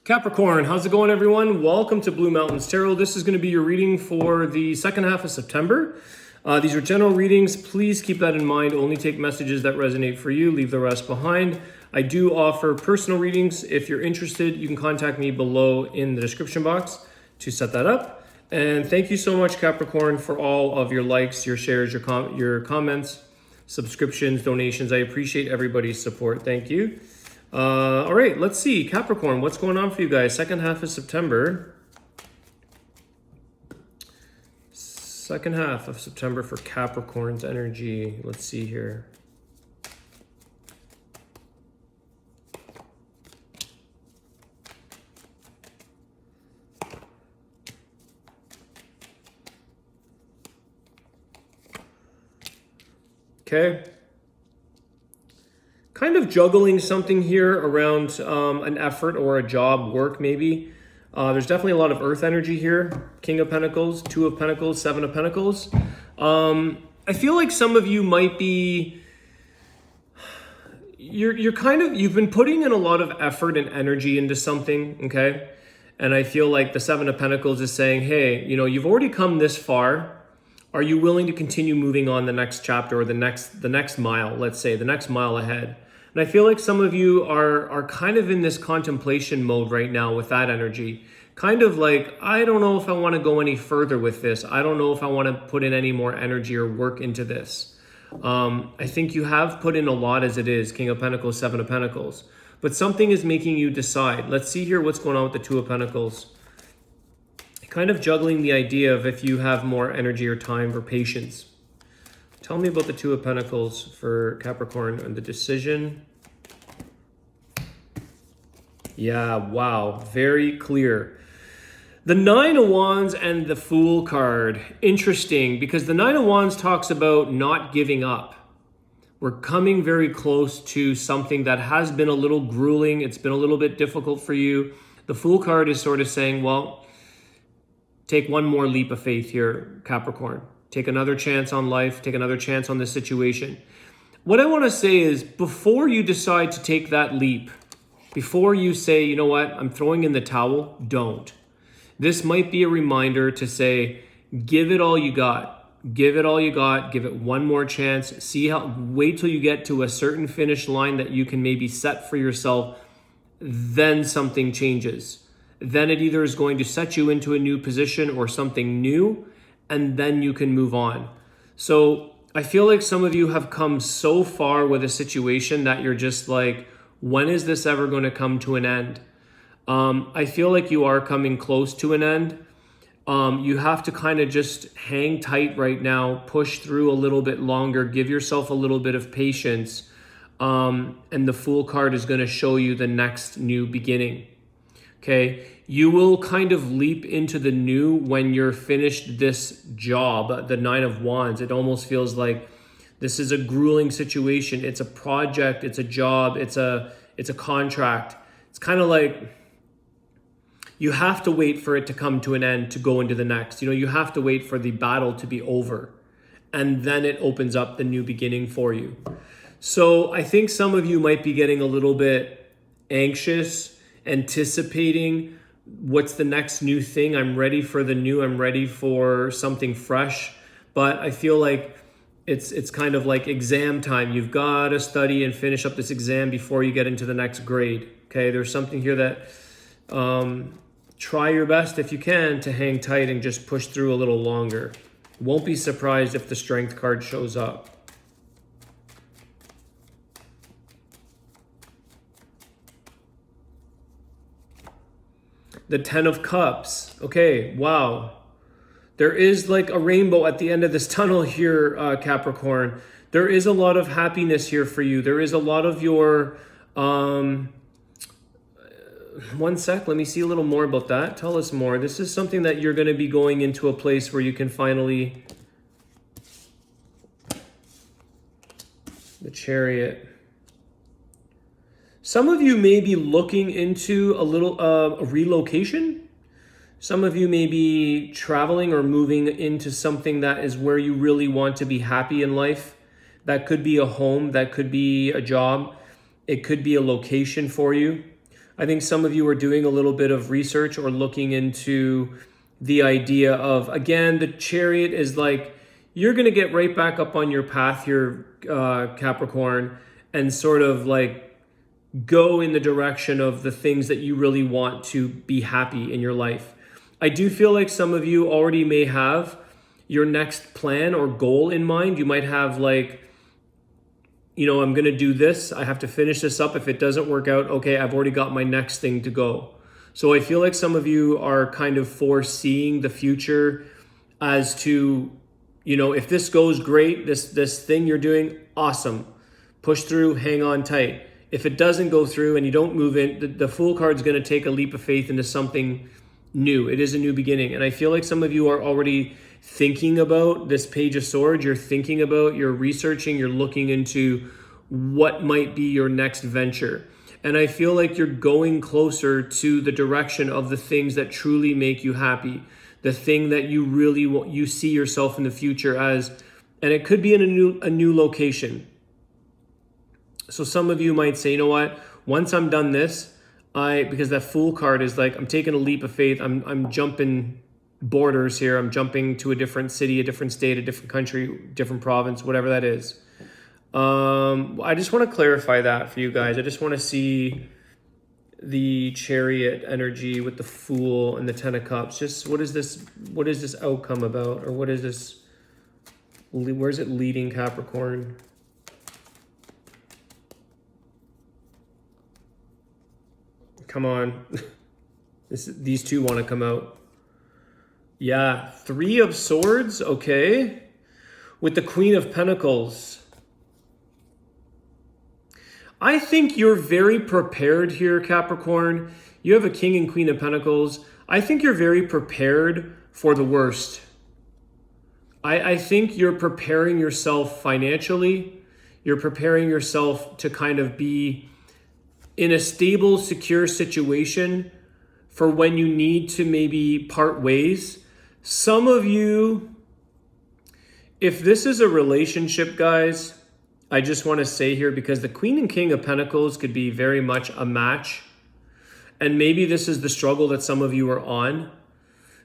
Capricorn, how's it going, everyone? Welcome to Blue Mountains Tarot. This is going to be your reading for the second half of September. These are general readings. Please keep that in mind. Only take messages that resonate for you. Leave the rest behind. I do offer personal readings. If you're interested, you can contact me below in the description box to set that up. And thank you so much, Capricorn, for all of your likes, your shares, your comments, subscriptions, donations. I appreciate everybody's support. Thank you. All right, let's see. Capricorn, what's going on for you guys? Second half of September. Second half of September for Capricorn's energy. Let's see here. Okay. Kind of juggling something here around an effort or a job, work maybe. There's definitely a lot of earth energy here. King of Pentacles, Two of Pentacles, Seven of Pentacles. I feel like some of you might be, you've been putting in a lot of effort and energy into something, okay? And I feel like the Seven of Pentacles is saying, hey, you know, you've already come this far. Are you willing to continue moving on the next chapter or the next mile, let's say, the next mile ahead? And I feel like some of you are kind of in this contemplation mode right now with that energy. Kind of like, I don't know if I want to go any further with this. I don't know if I want to put in any more energy or work into this. I think you have put in a lot as it is, King of Pentacles, Seven of Pentacles. But something is making you decide. Let's see here what's going on with the Two of Pentacles. Kind of juggling the idea of if you have more energy or time or patience. Tell me about the Two of Pentacles for Capricorn and the decision. Yeah, wow, very clear. The Nine of Wands and the Fool card. Interesting, because the Nine of Wands talks about not giving up. We're coming very close to something that has been a little grueling. It's been a little bit difficult for you. The Fool card is sort of saying, well, take one more leap of faith here, Capricorn. Take another chance on life. Take another chance on this situation. What I want to say is, before you decide to take that leap, before you say, you know what, I'm throwing in the towel, don't. This might be a reminder to say, give it all you got. Give it all you got. Give it one more chance. Wait till you get to a certain finish line that you can maybe set for yourself. Then something changes. Then it either is going to set you into a new position or something new, and then you can move on. So I feel like some of you have come so far with a situation that you're just like, when is this ever going to come to an end? I feel like you are coming close to an end. You have to kind of just hang tight right now, push through a little bit longer, give yourself a little bit of patience. And the Fool card is going to show you the next new beginning. Okay, you will kind of leap into the new when you're finished this job, the Nine of Wands. It almost feels like this is a grueling situation. It's a project, it's a job, it's a contract. It's kind of like you have to wait for it to come to an end to go into the next. You know, you have to wait for the battle to be over, and then it opens up the new beginning for you. So I think some of you might be getting a little bit anxious, anticipating what's the next new thing. I'm ready for the new. I'm ready for something fresh. But I feel like it's kind of like exam time. You've got to study and finish up this exam before you get into the next grade. Okay, there's something here that try your best if you can to hang tight and just push through a little longer. Won't be surprised if the Strength card shows up. The Ten of Cups. Okay, wow. There is like a rainbow at the end of this tunnel here, Capricorn. There is a lot of happiness here for you. There is a lot of your... one sec, let me see a little more about that. Tell us more. This is something that you're going to be going into a place where you can finally... The Chariot. Some of you may be looking into a relocation. Some of you may be traveling or moving into something that is where you really want to be happy in life. That could be a home, that could be a job. It could be a location for you. I think some of you are doing a little bit of research or looking into the idea of, again, the Chariot is like, you're going to get right back up on your path here, Capricorn, and sort of like go in the direction of the things that you really want to be happy in your life. I do feel like some of you already may have your next plan or goal in mind. You might have like, I'm going to do this. I have to finish this up. If it doesn't work out, okay, I've already got my next thing to go. So I feel like some of you are kind of foreseeing the future as to, if this goes great, this thing you're doing, awesome. Push through, hang on tight. If it doesn't go through and you don't move in, the Fool card's going to take a leap of faith into something new. It is a new beginning. And I feel like some of you are already thinking about this Page of Swords. You're thinking about, you're researching, you're looking into what might be your next venture. And I feel like you're going closer to the direction of the things that truly make you happy. The thing that you really want, you see yourself in the future as, and it could be in a new location. So some of you might say, you know what, once I'm done this, because that Fool card is like, I'm taking a leap of faith. I'm jumping borders here. I'm jumping to a different city, a different state, a different country, different province, whatever that is. I just want to clarify that for you guys. I just want to see the Chariot energy with the Fool and the Ten of Cups. Just what is this outcome about? Or what is this, where's it leading Capricorn? Come on. These two want to come out. Yeah, Three of Swords, okay. With the Queen of Pentacles. I think you're very prepared here, Capricorn. You have a King and Queen of Pentacles. I think you're very prepared for the worst. I think you're preparing yourself financially. You're preparing yourself to kind of be in a stable, secure situation for when you need to maybe part ways. Some of you, if this is a relationship, guys, I just want to say here, because the Queen and King of Pentacles could be very much a match. And maybe this is the struggle that some of you are on.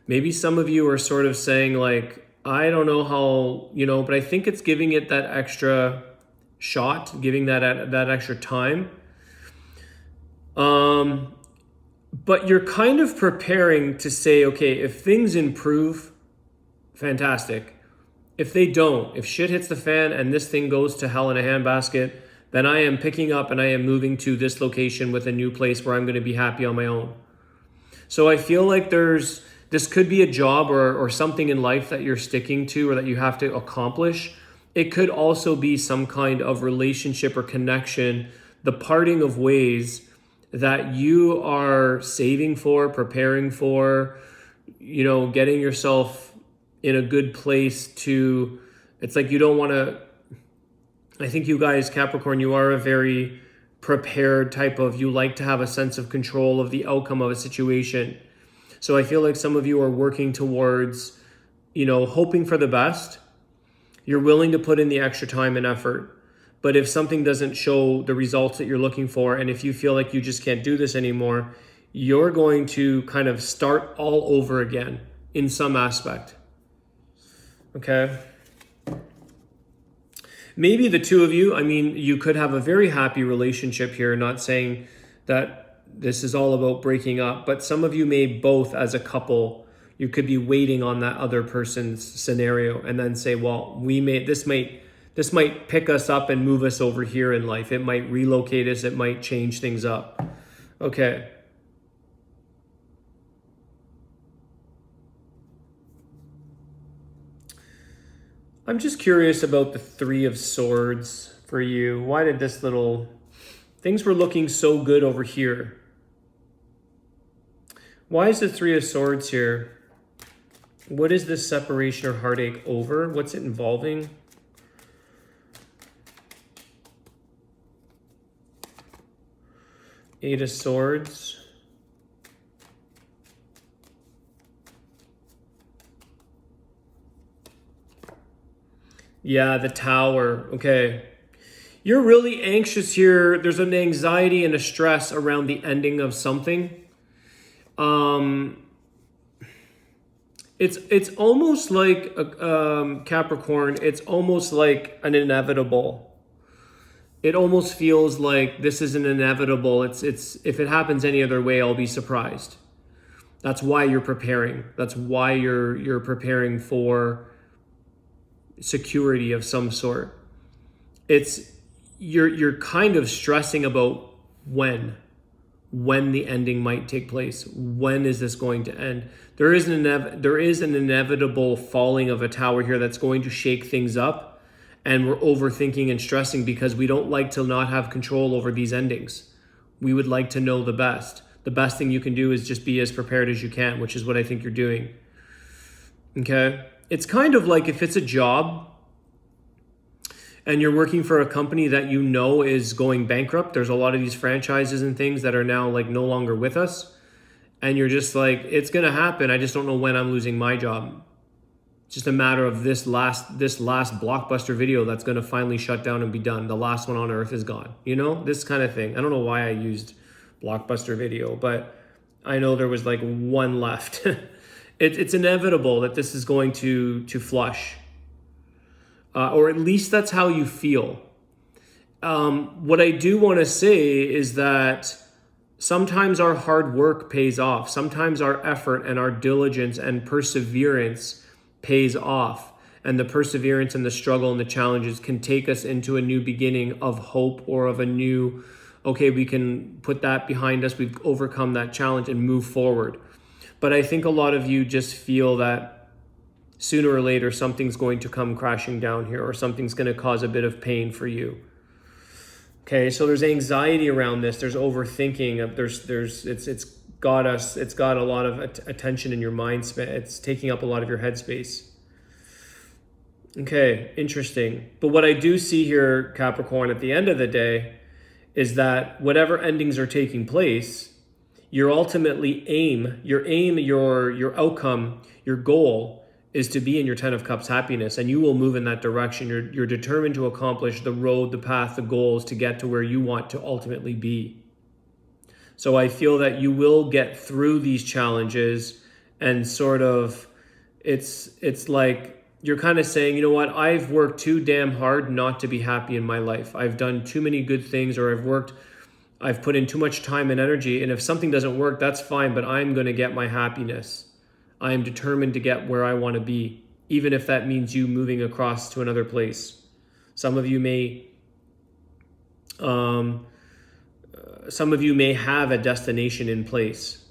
Maybe some of you are sort of saying like, I don't know how, but I think it's giving it that extra shot, giving that extra time. But you're kind of preparing to say, okay, if things improve, fantastic. If they don't, if shit hits the fan and this thing goes to hell in a handbasket, then I am picking up and I am moving to this location with a new place where I'm going to be happy on my own. So I feel like this could be a job or something in life that you're sticking to or that you have to accomplish. It could also be some kind of relationship or connection, the parting of ways that you are saving for, preparing for, getting yourself in a good place to, it's like you don't want to, I think you guys, Capricorn, you are a very prepared type of, you like to have a sense of control of the outcome of a situation. So I feel like some of you are working towards, hoping for the best. You're willing to put in the extra time and effort. But if something doesn't show the results that you're looking for, and if you feel like you just can't do this anymore, you're going to kind of start all over again in some aspect. Okay? Maybe the two of you, you could have a very happy relationship here, not saying that this is all about breaking up, but some of you may both as a couple, you could be waiting on that other person's scenario and then say, well, this might pick us up and move us over here in life. It might relocate us. It might change things up. Okay. I'm just curious about the Three of Swords for you. Why did things were looking so good over here? Why is the Three of Swords here? What is this separation or heartache over? What's it involving? Eight of Swords. Yeah, the Tower. Okay. You're really anxious here. There's an anxiety and a stress around the ending of something. It's almost like Capricorn. It's almost like an inevitable. It almost feels like this is an inevitable. It's if it happens any other way, I'll be surprised. That's why you're preparing. That's why you're preparing for security of some sort. It's you're kind of stressing about when the ending might take place. When is this going to end? There is an inevitable falling of a tower here that's going to shake things up, and we're overthinking and stressing because we don't like to not have control over these endings. We would like to know the best. The best thing you can do is just be as prepared as you can, which is what I think you're doing. Okay? It's kind of like if it's a job and you're working for a company that you know is going bankrupt. There's a lot of these franchises and things that are now like no longer with us. And you're just like, it's going to happen. I just don't know when I'm losing my job. It's just a matter of this last blockbuster video that's going to finally shut down and be done. The last one on earth is gone. You know, this kind of thing. I don't know why I used blockbuster video, but I know there was like one left. It's inevitable that this is going to flush. Or at least that's how you feel. What I do want to say is that sometimes our hard work pays off. Sometimes our effort and our diligence and perseverance pays off. And the perseverance and the struggle and the challenges can take us into a new beginning of hope or of a new, okay, we can put that behind us. We've overcome that challenge and move forward. But I think a lot of you just feel that sooner or later, something's going to come crashing down here, or something's going to cause a bit of pain for you. Okay, so there's anxiety around this. There's overthinking. It's got a lot of attention in your mind. It's taking up a lot of your headspace. Okay, interesting. But what I do see here, Capricorn, at the end of the day, is that whatever endings are taking place, your ultimately your outcome, your goal is to be in your 10 of Cups happiness, and you will move in that direction. You're determined to accomplish the road, the path, the goals to get to where you want to ultimately be. So I feel that you will get through these challenges, and sort of it's like you're kind of saying, you know what, I've worked too damn hard not to be happy in my life. I've done too many good things, or I've put in too much time and energy, and if something doesn't work, that's fine, but I'm going to get my happiness. I am determined to get where I want to be, even if that means you moving across to another place. Some of you may have a destination in place.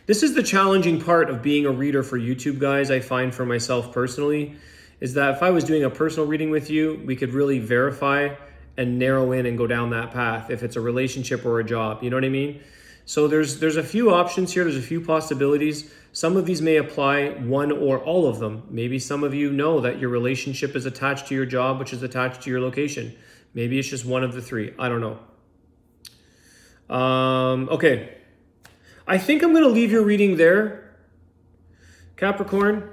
This is the challenging part of being a reader for YouTube, guys. I find for myself personally, is that if I was doing a personal reading with you, we could really verify and narrow in and go down that path. If it's a relationship or a job, you know what I mean? So there's a few options here. There's a few possibilities. Some of these may apply, one or all of them. Maybe some of you know that your relationship is attached to your job, which is attached to your location. Maybe it's just one of the three. I don't know. Okay. I think I'm going to leave your reading there, Capricorn.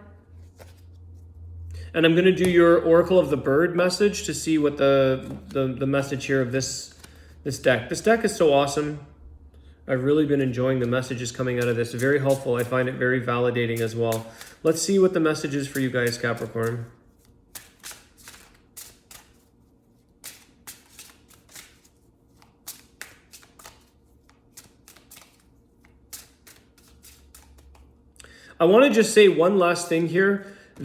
And I'm going to do your Oracle of the Bird message to see what the message here of this deck. This deck is so awesome. I've really been enjoying the messages coming out of this. Very helpful. I find it very validating as well. Let's see what the message is for you guys, Capricorn. I want to just say one last thing here. I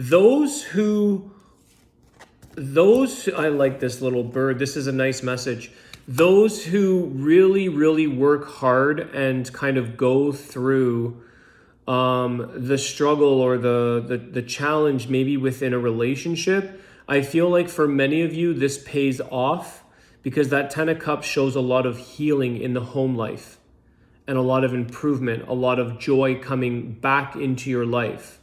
like this little bird. This is a nice message. Those who really, really work hard and kind of go through the struggle or the challenge maybe within a relationship, I feel like for many of you, this pays off because that 10 of Cups shows a lot of healing in the home life and a lot of improvement, a lot of joy coming back into your life.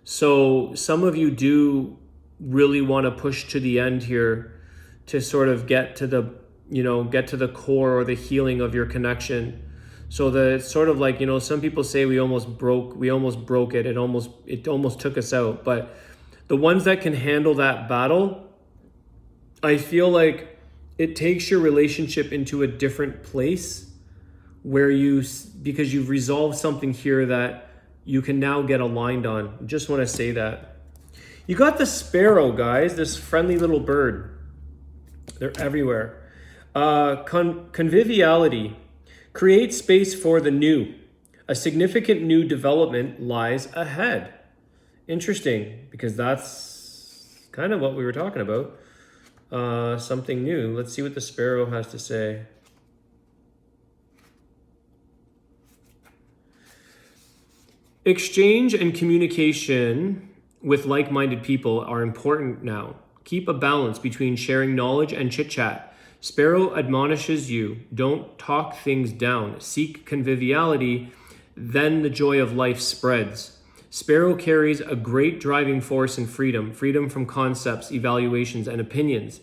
So some of you do really want to push to the end here to sort of get to the core or the healing of your connection. So that it's sort of like, some people say we almost broke it. It almost took us out. But the ones that can handle that battle I feel like it takes your relationship into a different place where because you've resolved something here that you can now get aligned on. Just want to say that. You got the sparrow, guys, this friendly little bird. They're everywhere. Conviviality. Create space for the new. A significant new development lies ahead. Interesting, because that's kind of what we were talking about. Something new. Let's see what the sparrow has to say. Exchange and communication with like-minded people are important now. Keep a balance between sharing knowledge and chit-chat. Sparrow admonishes you, don't talk things down. Seek conviviality, then the joy of life spreads. Sparrow carries a great driving force in freedom from concepts, evaluations, and opinions.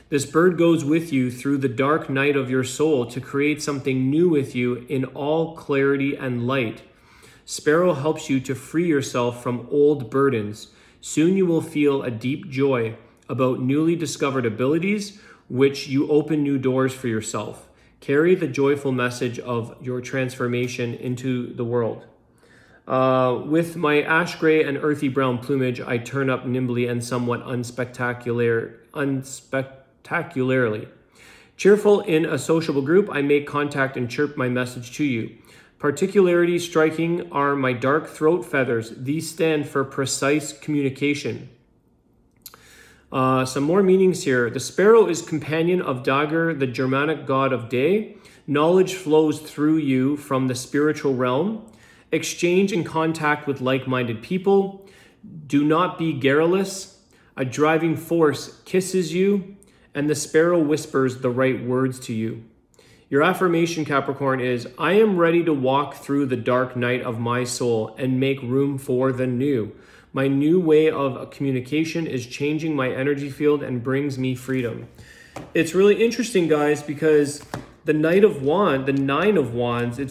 This bird goes with you through the dark night of your soul to create something new with you in all clarity and light. Sparrow helps you to free yourself from old burdens. Soon you will feel a deep joy about newly discovered abilities, which you open new doors for yourself. Carry the joyful message of your transformation into the world. With my ash gray and earthy brown plumage, I turn up nimbly and somewhat unspectacularly. Cheerful in a sociable group, I make contact and chirp my message to you. Particularly striking are my dark throat feathers. These stand for precise communication. Some more meanings here. The sparrow is companion of Dagr, the Germanic god of day. Knowledge flows through you from the spiritual realm. Exchange and contact with like-minded people. Do not be garrulous. A driving force kisses you, and the sparrow whispers the right words to you. Your affirmation, Capricorn, is, I am ready to walk through the dark night of my soul and make room for the new. My new way of communication is changing my energy field and brings me freedom. It's really interesting, guys, because the Nine of Wands,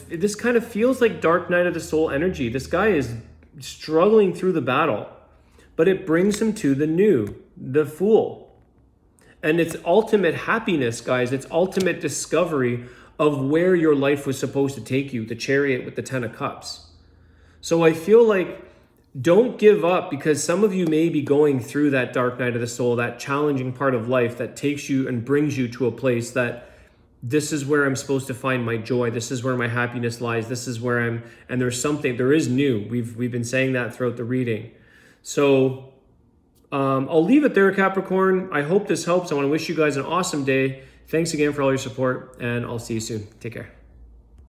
this kind of feels like dark night of the soul energy. This guy is struggling through the battle, but it brings him to the new, the Fool. And it's ultimate happiness, guys. It's ultimate discovery of where your life was supposed to take you, the Chariot with the 10 of Cups. So I feel like don't give up, because some of you may be going through that dark night of the soul, that challenging part of life that takes you and brings you to a place that this is where I'm supposed to find my joy. This is where my happiness lies. This is where and there is new. We've been saying that throughout the reading. So I'll leave it there, Capricorn. I hope this helps. I want to wish you guys an awesome day. Thanks again for all your support, and I'll see you soon. Take care.